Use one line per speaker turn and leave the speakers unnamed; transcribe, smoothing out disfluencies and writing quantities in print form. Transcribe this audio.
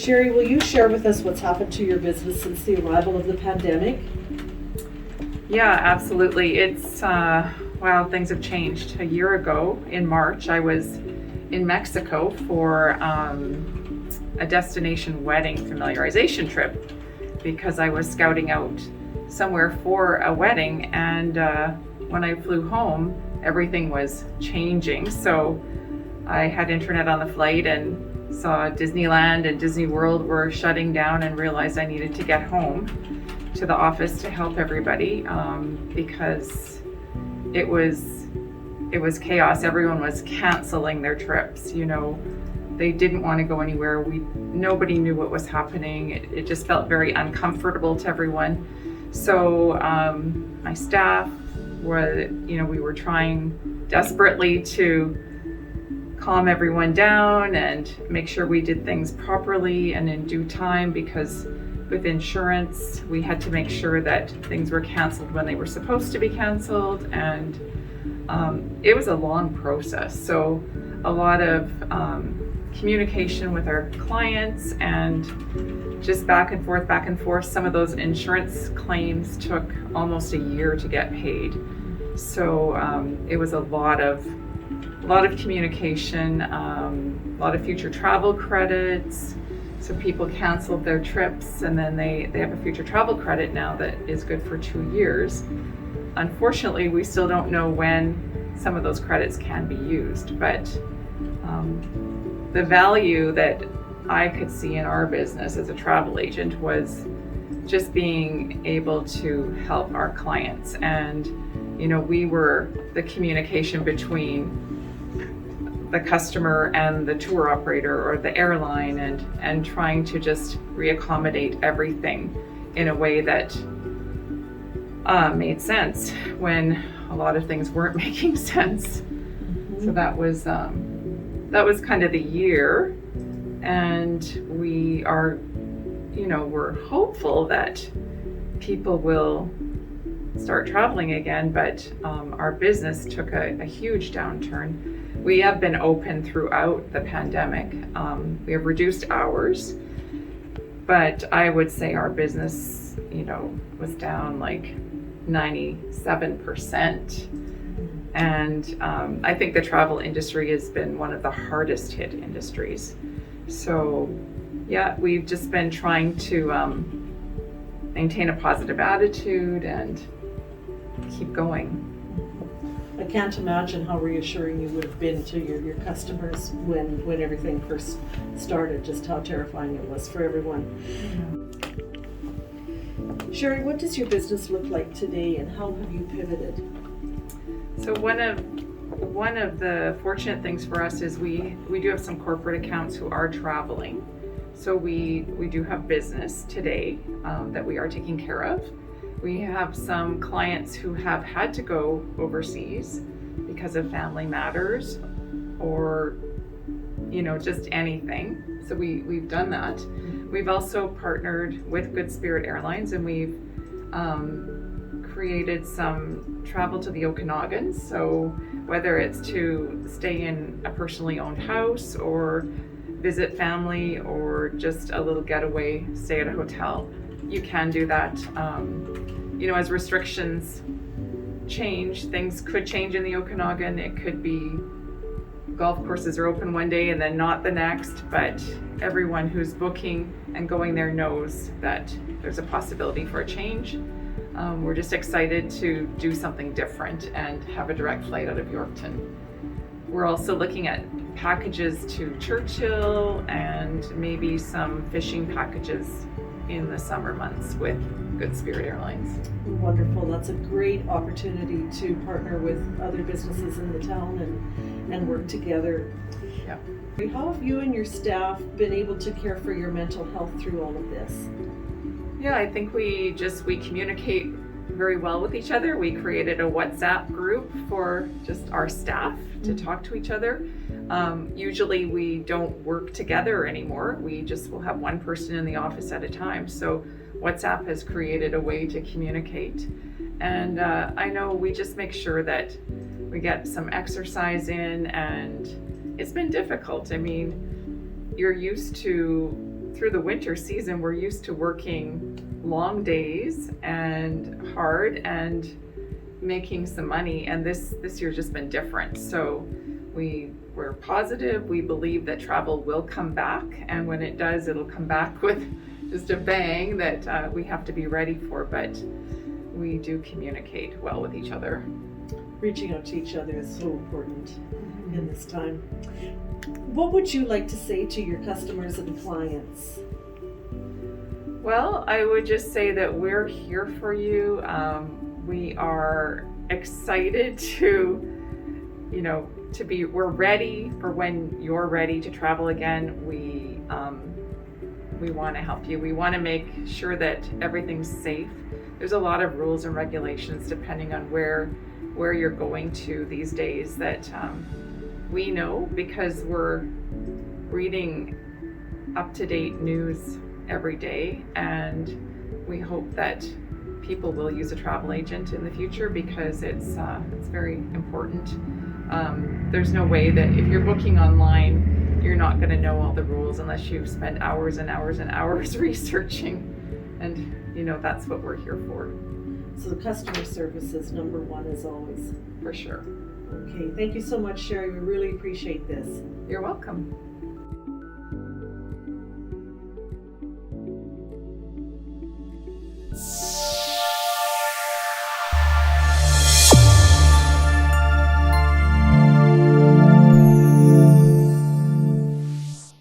Sherry, will you share with us what's happened to your business since the arrival of the pandemic?
Yeah, absolutely. It's, wow, things have changed. A year ago in March, I was in Mexico for a destination wedding familiarization trip because I was scouting out somewhere for a wedding, and when I flew home, everything was changing. So I had internet on the flight and saw Disneyland and Disney World were shutting down and realized I needed to get home to the office to help everybody because it was chaos. Everyone was canceling their trips. You know, they didn't want to go anywhere. Nobody knew what was happening. It just felt very uncomfortable to everyone. So my staff we were trying desperately to calm everyone down and make sure we did things properly and in due time, because with insurance, we had to make sure that things were canceled when they were supposed to be canceled, and it was a long process. So a lot of communication with our clients and just back and forth. Some of those insurance claims took almost a year to get paid. So it was a lot of communication, a lot of future travel credits. So people canceled their trips, and then they have a future travel credit now that is good for 2 years. Unfortunately, we still don't know when some of those credits can be used, but the value that I could see in our business as a travel agent was just being able to help our clients. And, we were the communication between the customer and the tour operator or the airline, and trying to just reaccommodate everything in a way that made sense when a lot of things weren't making sense. Mm-hmm. So that was kind of the year, and we are, we're hopeful that people will start traveling again, but our business took a huge downturn. We have been open throughout the pandemic. We have reduced hours, but I would say our business, was down like 97%. And I think the travel industry has been one of the hardest hit industries. So yeah, we've just been trying to maintain a positive attitude and keep going.
I can't imagine how reassuring you would have been to your customers when everything first started, just how terrifying it was for everyone. Yeah. Sherry, what does your business look like today, and how have you pivoted?
So one of the fortunate things for us is we do have some corporate accounts who are traveling. So we do have business today that we are taking care of. We have some clients who have had to go overseas because of family matters or, just anything. So we've done that. We've also partnered with Good Spirit Airlines, and we've created some travel to the Okanagan. So whether it's to stay in a personally owned house or visit family or just a little getaway, stay at a hotel, you can do that. As restrictions change, things could change in the Okanagan. It could be golf courses are open one day and then not the next, but everyone who's booking and going there knows that there's a possibility for a change. We're just excited to do something different and have a direct flight out of Yorkton. We're also looking at packages to Churchill and maybe some fishing packages in the summer months with Good Spirit Airlines.
Wonderful. That's a great opportunity to partner with other businesses in the town and work together.
Yeah.
How have you and your staff been able to care for your mental health through all of this?
Yeah, I think we communicate very well with each other. We created a WhatsApp group for just our staff to talk to each other. Usually we don't work together anymore. We just will have one person in the office at a time. So WhatsApp has created a way to communicate. And I know we just make sure that we get some exercise in, and it's been difficult. I mean, you're used to through the winter season, we're used to working long days and hard and making some money, and this year's just been different. So we're positive. We believe that travel will come back, and when it does, it'll come back with just a bang that we have to be ready for. But we do communicate well with each other.
Reaching out to each other is so important in this time. What would you like to say to your customers and clients?
Well, I would just say that we're here for you. We are excited we're ready for when you're ready to travel again. We want to help you. We want to make sure that everyth's safe. There's a lot of rules and regulations depending on where you're going to these days that we know because we're reading up-to-date news every day, and we hope that people will use a travel agent in the future because it's very important. There's no way that if you're booking online, you're not going to know all the rules unless you've spent hours and hours and hours researching, and that's what we're here for.
So the customer service is number one as always.
For sure.
Okay, thank you so much, Sherry. We really appreciate this.
You're welcome.